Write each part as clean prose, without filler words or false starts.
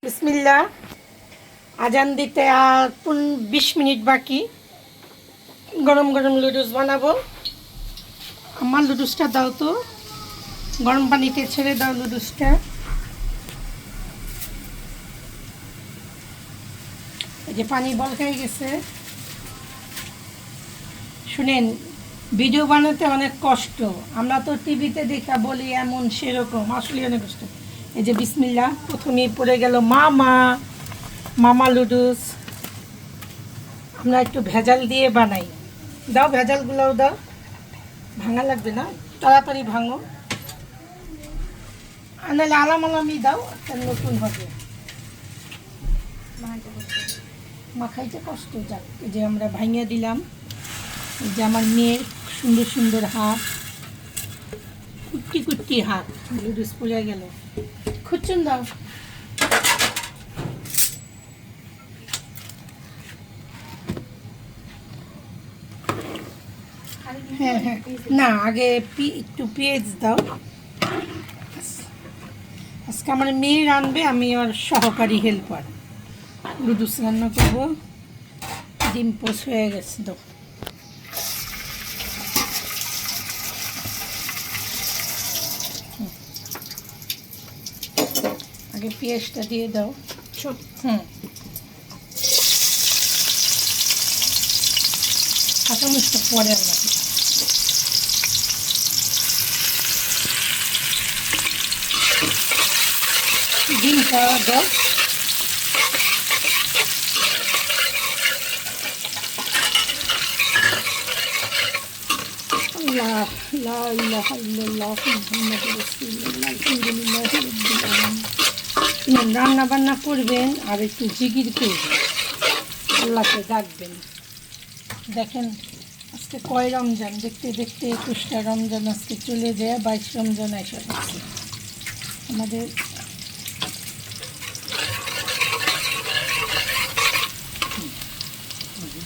বিসমিল্লাহ। আজান দিতে আর 20 মিনিট বাকি। গরম গরম লুডুস বানাবো। আমার লুডুসটা দাও তো, গরম পানিতে ছেড়ে দাও লুডুসটা। এই যে পানি বলকাই গেছে। শুনেন, ভিডিও বানাতে অনেক কষ্ট। আমরা তো টিভিতে দেখা বলি এমন সেরকম, আসলে অনেক কষ্ট। এই যে বিসমিল্লাহ, প্রথমেই পড়ে গেল মামা মামা লুডুস। আমরা একটু ভেজাল দিয়ে বানাই। দাও ভেজালগুলোও দাও, ভাঙা লাগবে না, তাড়াতাড়ি ভাঙো। নাহলে আলাম আলামই দাও, একটা নতুন হবে। মাখাইতে কষ্ট যাক। এই যে আমরা ভাঙিয়ে দিলাম। এই যে আমার মেয়ের সুন্দর সুন্দর হাত, কুট্টি কুট্টি হাত, লুডুস পড়ে গেল। খুঁজছুন দাও। হ্যাঁ হ্যাঁ, না আগে একটু পেঁয়াজ দাও। আজকে আমার মেয়ে রাঁধবে, আমি আর সহকারী হেল্পার। লুডুস রান্না করবো। ডিম পোস্ট হয়ে গেছে তো। আগে পেঁয়াজটা দিয়ে দাও। কাঁচামরিচটা পরে আমরা দিই। ডিমটা দাও। রান্না বান্না করবেন আর একটু জিকির করবেন, আল্লাহকে ডাকবেন। দেখেন আজকে কয় রমজান, দেখতে দেখতে 21টা রমজান আজকে চলে যায়, 22 রমজান এসে গেছে আমাদের।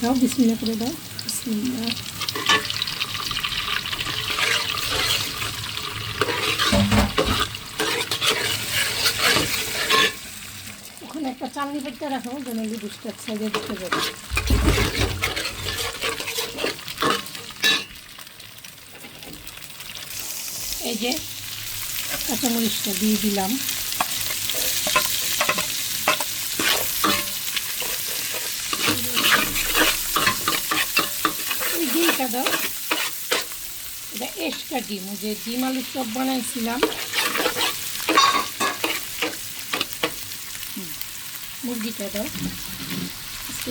দাও বিসমিল্লাহ করে দাও। বিসমিল্লাহ। ওখানে একটা চালনি পেটটা রাখো যেন লুডুসটা সাইডে দিতে যাবে। এই যে কাঁচামরিচটা দিয়ে দিলাম। ডিমটা দাও। এটা এক্সট্রা ডিম, ওই যে ডিম আলুর চপ বানাইছিলাম। মুরগিটা দাও।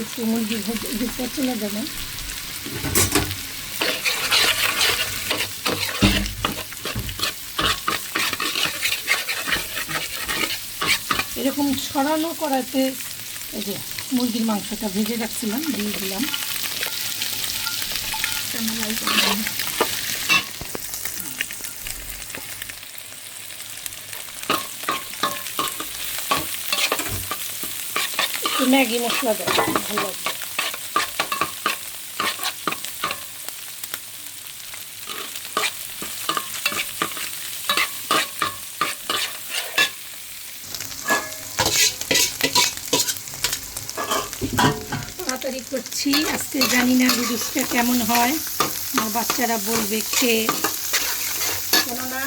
একটু মুরগির ভিতরে চলে যাবেন। এরকম ছড়ানো করাতে এই যে মুরগির মাংসটা ভেজে রাখছিলাম দিয়ে দিলাম। একটু ম্যাগি মশলা দেয়, ভালো লাগবে। তাড়াতাড়ি করছি আজকে, জানি না লুডুসটা কেমন হয়। আমার বাচ্চারা বলবে খেয়ে। কেননা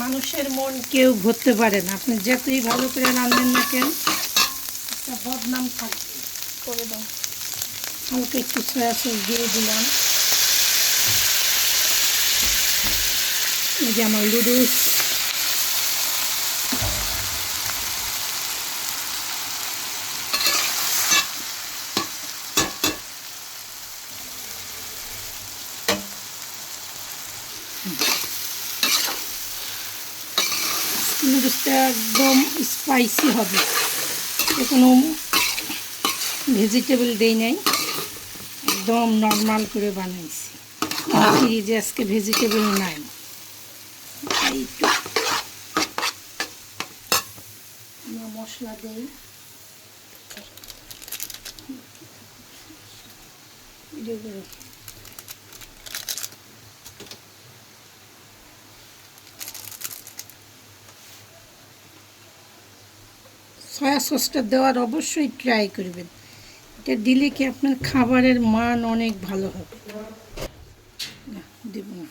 মানুষের মন কেউ ধরতে পারে না। আপনি যতই ভালো করে রান্নেন না কেন, একটা বদনাম থাকবে। করে দাও। হালকা একটু সয়া সস দিয়ে দিলাম। এই যে আমার লুডুস। লুডুসটা একদম স্পাইসি হবে, কোনো ভেজিটেবল দেই নাই, একদম নর্মাল করে বানাইছি। ফ্রিজে আজকে ভেজিটেবল নাই। মশলা দেই। সয়া সসটা দেওয়ার অবশ্যই ট্রাই করবেন। এটা দিলে কি আপনার খাবারের মান অনেক ভালো হবে। না দেব না,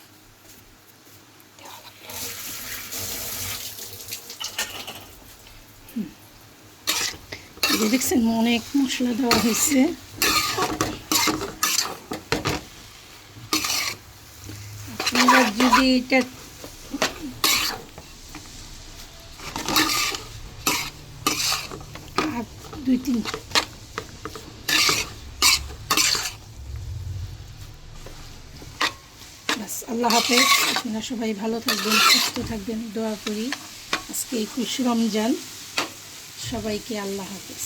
এই যে দেখছেন অনেক মশলা দেওয়া হয়েছে। আপনারা যদি এটা আর 2-3 বাস, আল্লাহ হাফেজ। আপনারা সবাই ভালো থাকবেন, সুস্থ থাকবেন, দোয়া করি। আজকে 21 রমজান, সবাইকে আল্লাহ হাফেজ।